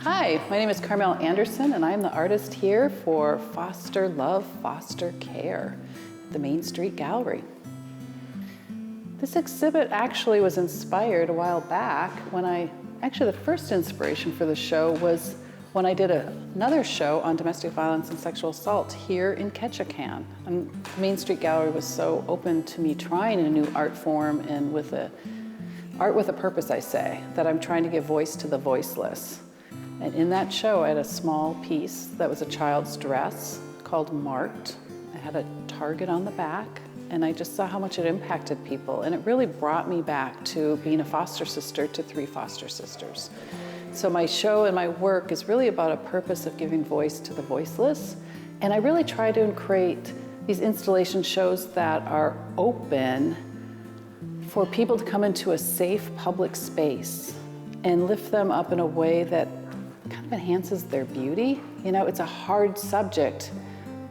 Hi, my name is Carmel Anderson, and I'm the artist here for Foster Love, Foster Care at the Main Street Gallery. This exhibit actually was inspired a while back when the first inspiration for the show was when I did another show on domestic violence and sexual assault here in Ketchikan. And the Main Street Gallery was so open to me trying a new art form and art with a purpose, I say, that I'm trying to give voice to the voiceless. And in that show, I had a small piece that was a child's dress called Marked. I had a target on the back, and I just saw how much it impacted people. And it really brought me back to being a foster sister to 3 foster sisters. So my show and my work is really about a purpose of giving voice to the voiceless. And I really try to create these installation shows that are open for people to come into a safe public space and lift them up in a way that kind of enhances their beauty. You know, it's a hard subject,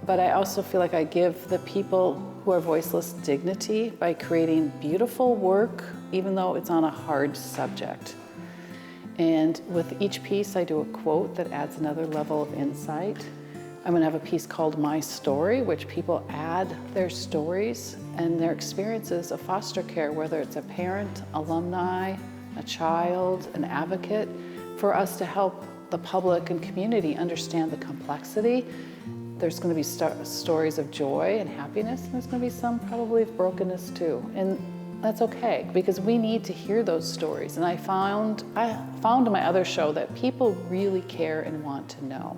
but I also feel like I give the people who are voiceless dignity by creating beautiful work, even though it's on a hard subject. And with each piece, I do a quote that adds another level of insight. I'm gonna have a piece called My Story, which people add their stories and their experiences of foster care, whether it's a parent, alumni, a child, an advocate, for us to help the public and community understand the complexity. There's going to be stories of joy and happiness, and there's going to be some probably of brokenness too. And that's okay, because we need to hear those stories. And I found in my other show that people really care and want to know.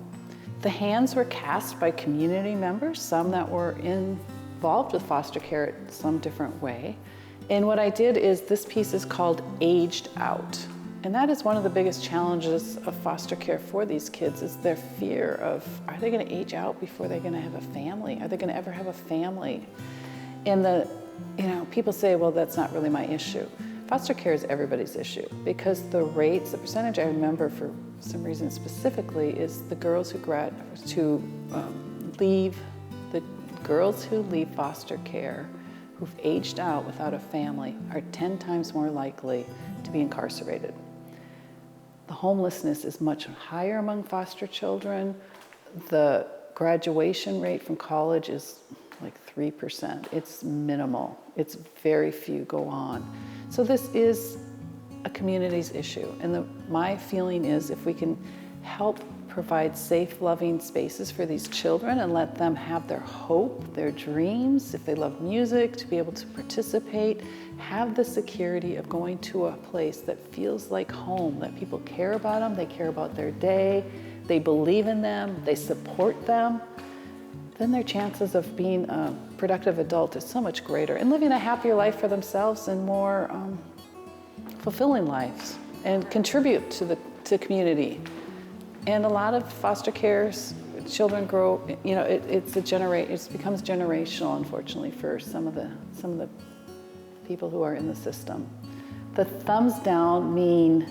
The hands were cast by community members, some that were involved with foster care in some different way. And what I did is, this piece is called Aged Out. And that is one of the biggest challenges of foster care for these kids, is their fear of, are they gonna age out before they're gonna have a family? Are they gonna ever have a family? And people say, well, that's not really my issue. Foster care is everybody's issue, because the percentage I remember for some reason specifically is the girls who leave foster care, who've aged out without a family, are 10 times more likely to be incarcerated. The homelessness is much higher among foster children. The graduation rate from college is like 3%. It's minimal. It's very few go on. So this is a community's issue. And my feeling is, if we can help provide safe, loving spaces for these children and let them have their hope, their dreams, if they love music, to be able to participate, have the security of going to a place that feels like home, that people care about them, they care about their day, they believe in them, they support them, then their chances of being a productive adult is so much greater and living a happier life for themselves and more fulfilling lives, and contribute to the community. And a lot of foster cares, children grow, it becomes generational, unfortunately, for some of the people who are in the system. The thumbs down mean,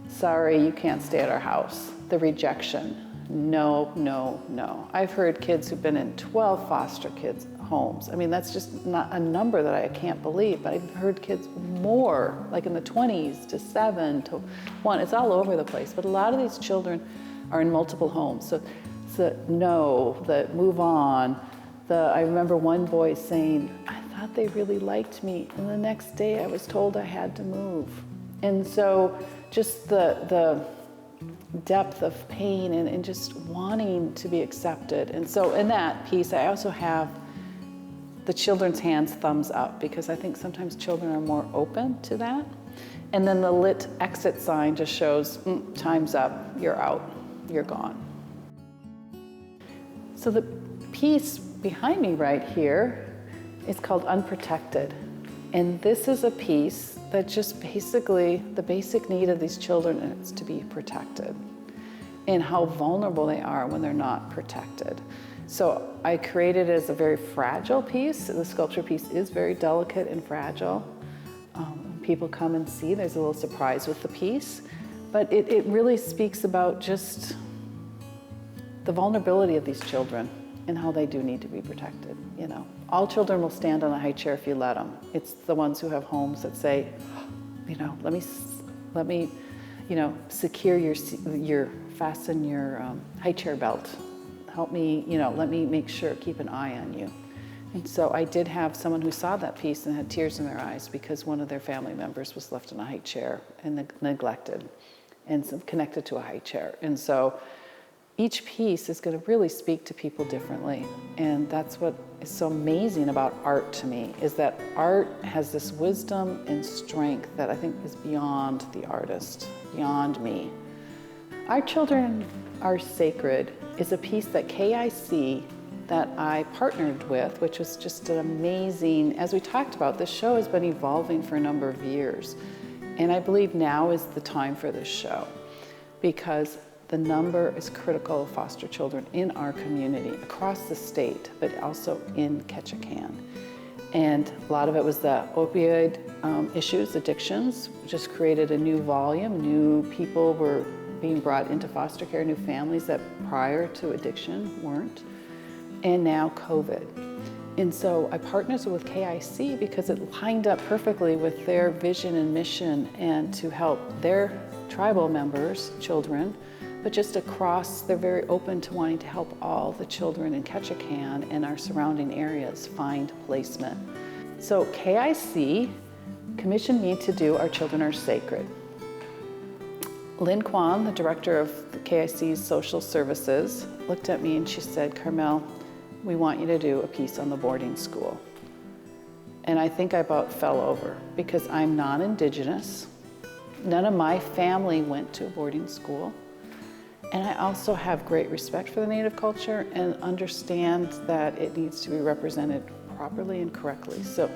sorry, you can't stay at our house. The rejection, no, no, no. I've heard kids who've been in 12 foster kids homes. I mean, that's just not a number that I can't believe, but I've heard kids more, like in the 20s to 7 to 1. It's all over the place, but a lot of these children are in multiple homes. So no, the move on. I remember one boy saying, I thought they really liked me, and the next day I was told I had to move. And so just the depth of pain and just wanting to be accepted. And so in that piece, I also have the children's hands thumbs up, because I think sometimes children are more open to that. And then the lit exit sign just shows, time's up, you're out, you're gone. So the piece behind me right here is called Unprotected. And this is a piece that just basically, the basic need of these children is to be protected, and how vulnerable they are when they're not protected. So I created it as a very fragile piece. The sculpture piece is very delicate and fragile. When people come and see, there's a little surprise with the piece, but it really speaks about just the vulnerability of these children and how they do need to be protected. All children will stand on a high chair if you let them. It's the ones who have homes that say, let me secure fasten your high chair belt. Help me, let me make sure, keep an eye on you. And so I did have someone who saw that piece and had tears in their eyes because one of their family members was left in a high chair and neglected and connected to a high chair. And so each piece is going to really speak to people differently. And that's what is so amazing about art to me, is that art has this wisdom and strength that I think is beyond the artist, beyond me. Our Children Are Sacred is a piece that KIC that I partnered with, which was just an amazing, as we talked about, this show has been evolving for a number of years. And I believe now is the time for this show because the number is critical of foster children in our community, across the state, but also in Ketchikan. And a lot of it was the opioid issues, addictions, just created a new volume. New people were being brought into foster care, new families that prior to addiction weren't. And now COVID. And so I partnered with KIC because it lined up perfectly with their vision and mission and to help their tribal members, children, but just across, they're very open to wanting to help all the children in Ketchikan and our surrounding areas find placement. So KIC commissioned me to do Our Children Are Sacred. Lynn Kwan, the director of the KIC's social services, looked at me and she said, Carmel, we want you to do a piece on the boarding school. And I think I about fell over because I'm non-Indigenous. None of my family went to a boarding school. And I also have great respect for the Native culture and understand that it needs to be represented properly and correctly. So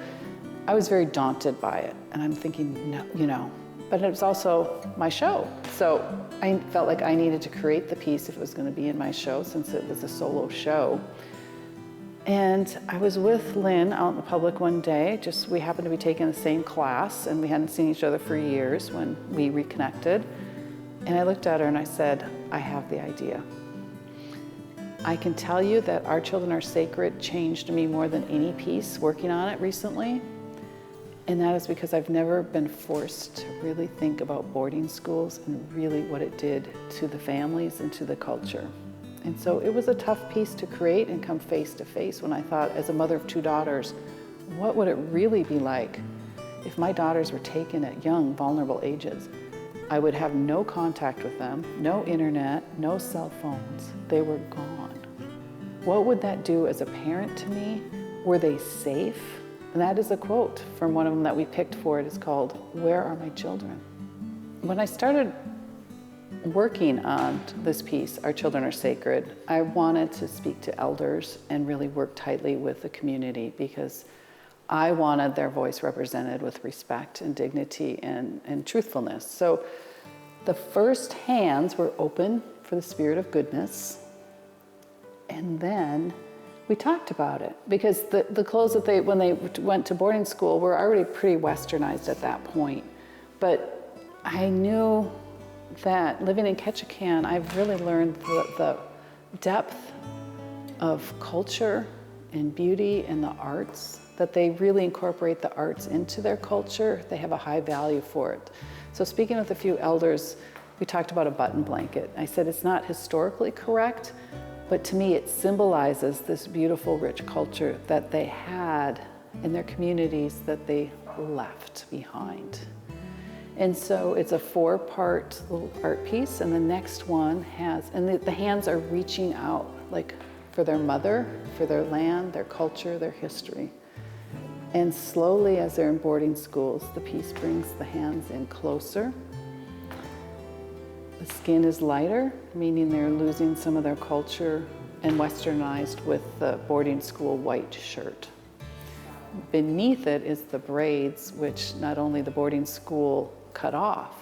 I was very daunted by it. And I'm thinking, no, but it was also my show. So I felt like I needed to create the piece if it was going to be in my show, since it was a solo show. And I was with Lynn out in the public one day, we happened to be taking the same class and we hadn't seen each other for years when we reconnected. And I looked at her and I said, I have the idea. I can tell you that Our Children Are Sacred changed me more than any piece working on it recently. And that is because I've never been forced to really think about boarding schools and really what it did to the families and to the culture. And so it was a tough piece to create and come face to face when I thought, as a mother of 2 daughters, what would it really be like if my daughters were taken at young, vulnerable ages? I would have no contact with them, no internet, no cell phones. They were gone. What would that do as a parent to me? Were they safe? And that is a quote from one of them that we picked for it. It's called, Where Are My Children? When I started working on this piece, Our Children Are Sacred, I wanted to speak to elders and really work tightly with the community because I wanted their voice represented with respect and dignity and truthfulness. So the first hands were open for the spirit of goodness. And then we talked about it because the clothes that when they went to boarding school were already pretty westernized at that point. But I knew that living in Ketchikan, I've really learned the depth of culture and beauty and the arts, that they really incorporate the arts into their culture. They have a high value for it. So speaking with a few elders, we talked about a button blanket. I said it's not historically correct, but to me it symbolizes this beautiful, rich culture that they had in their communities that they left behind. And so it's a 4-part little art piece, and the next one has, and the hands are reaching out like for their mother, for their land, their culture, their history. And slowly, as they're in boarding schools, the piece brings the hands in closer. The skin is lighter, meaning they're losing some of their culture and westernized with the boarding school white shirt. Beneath it is the braids, which not only the boarding school cut off,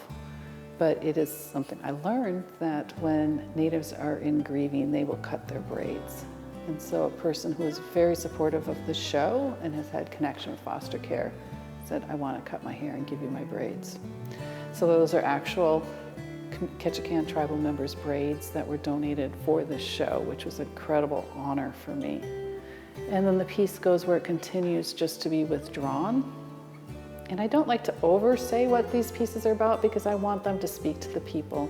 but it is something I learned that when natives are in grieving, they will cut their braids. And so a person who is very supportive of the show and has had connection with foster care said, I want to cut my hair and give you my braids. So those are actual Ketchikan tribal members' braids that were donated for this show, which was an incredible honor for me. And then the piece goes where it continues just to be withdrawn. And I don't like to oversay what these pieces are about because I want them to speak to the people.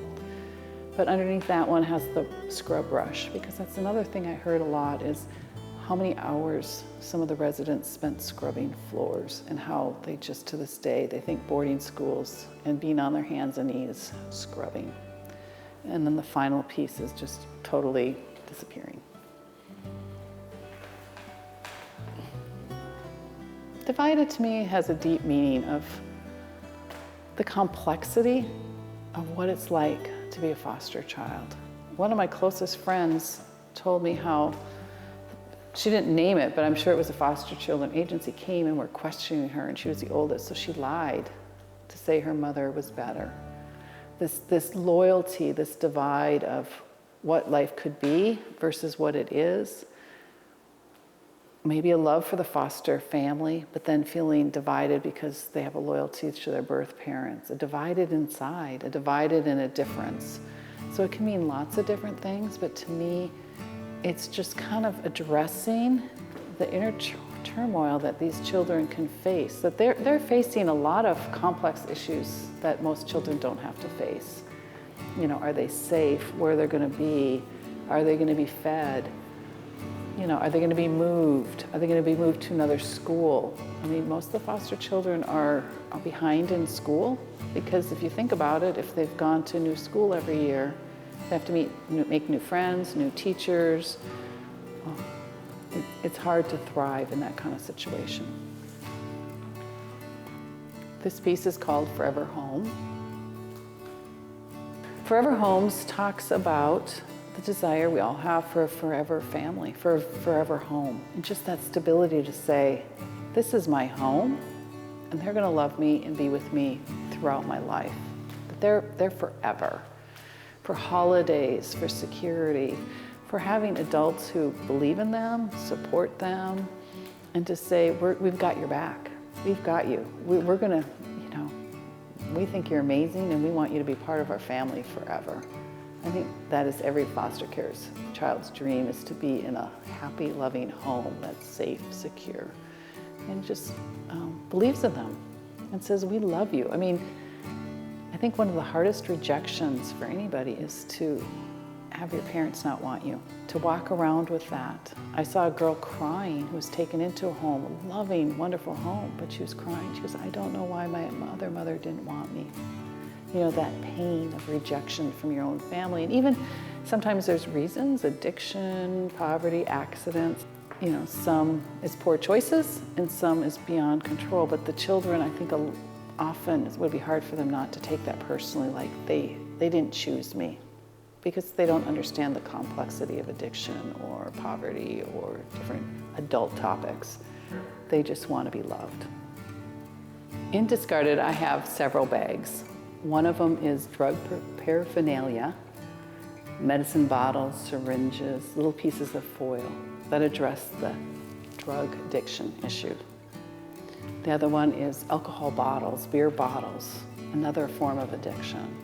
But underneath that one has the scrub brush, because that's another thing I heard a lot is how many hours some of the residents spent scrubbing floors, and how they just to this day, they think boarding schools and being on their hands and knees scrubbing. And then the final piece is just totally disappearing. Divided to me has a deep meaning of the complexity of what it's like to be a foster child. One of my closest friends told me how, she didn't name it, but I'm sure it was a foster children agency, came and were questioning her, and she was the oldest, so she lied to say her mother was better. This loyalty, this divide of what life could be versus what it is. Maybe a love for the foster family, but then feeling divided because they have a loyalty to their birth parents, a divided inside, a divided in a difference. So it can mean lots of different things, but to me, it's just kind of addressing the inner turmoil that these children can face, that they're facing a lot of complex issues that most children don't have to face. You know, are they safe? Where they're going to be? Are they going to be fed? You know, are they going to be moved? Are they going to be moved to another school? I mean, most of the foster children are behind in school, because if you think about it, if they've gone to a new school every year, they have to make new friends, new teachers. It's hard to thrive in that kind of situation. This piece is called Forever Home. Forever Homes talks about the desire we all have for a forever family, for a forever home, and just that stability to say, this is my home, and they're going to love me and be with me throughout my life. But they're forever. For holidays, for security, for having adults who believe in them, support them, and to say, we've got your back. We've got you. We're going to, you know, we think you're amazing, and we want you to be part of our family forever. I think that is every foster care child's dream, is to be in a happy, loving home that's safe, secure, and just believes in them and says, we love you. I mean, I think one of the hardest rejections for anybody is to have your parents not want you, to walk around with that. I saw a girl crying who was taken into a home, a loving, wonderful home, but she was crying. She goes, I don't know why my other mother didn't want me. You know, that pain of rejection from your own family. And even sometimes there's reasons, addiction, poverty, accidents. You know, some is poor choices and some is beyond control. But the children, I think often it would be hard for them not to take that personally, like they didn't choose me, because they don't understand the complexity of addiction or poverty or different adult topics. They just want to be loved. In Discarded, I have several bags. One of them is drug paraphernalia, medicine bottles, syringes, little pieces of foil that address the drug addiction issue. The other one is alcohol bottles, beer bottles, another form of addiction.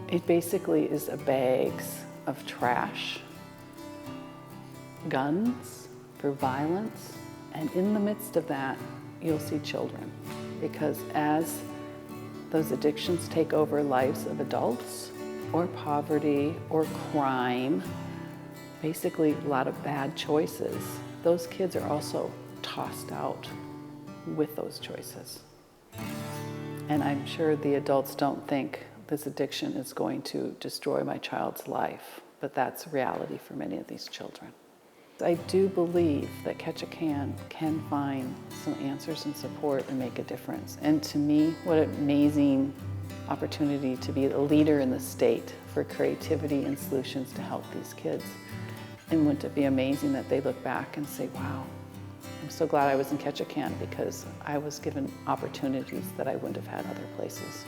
It basically is a bags of trash, guns for violence, and in the midst of that, you'll see children. Because as those addictions take over lives of adults, or poverty, or crime, basically a lot of bad choices, those kids are also tossed out with those choices. And I'm sure the adults don't think this addiction is going to destroy my child's life, but that's reality for many of these children. I do believe that Catch a Can find some answers and support and make a difference. And to me, what an amazing opportunity to be a leader in the state for creativity and solutions to help these kids. And wouldn't it be amazing that they look back and say, wow, I'm so glad I was in Catch a Can, because I was given opportunities that I wouldn't have had other places.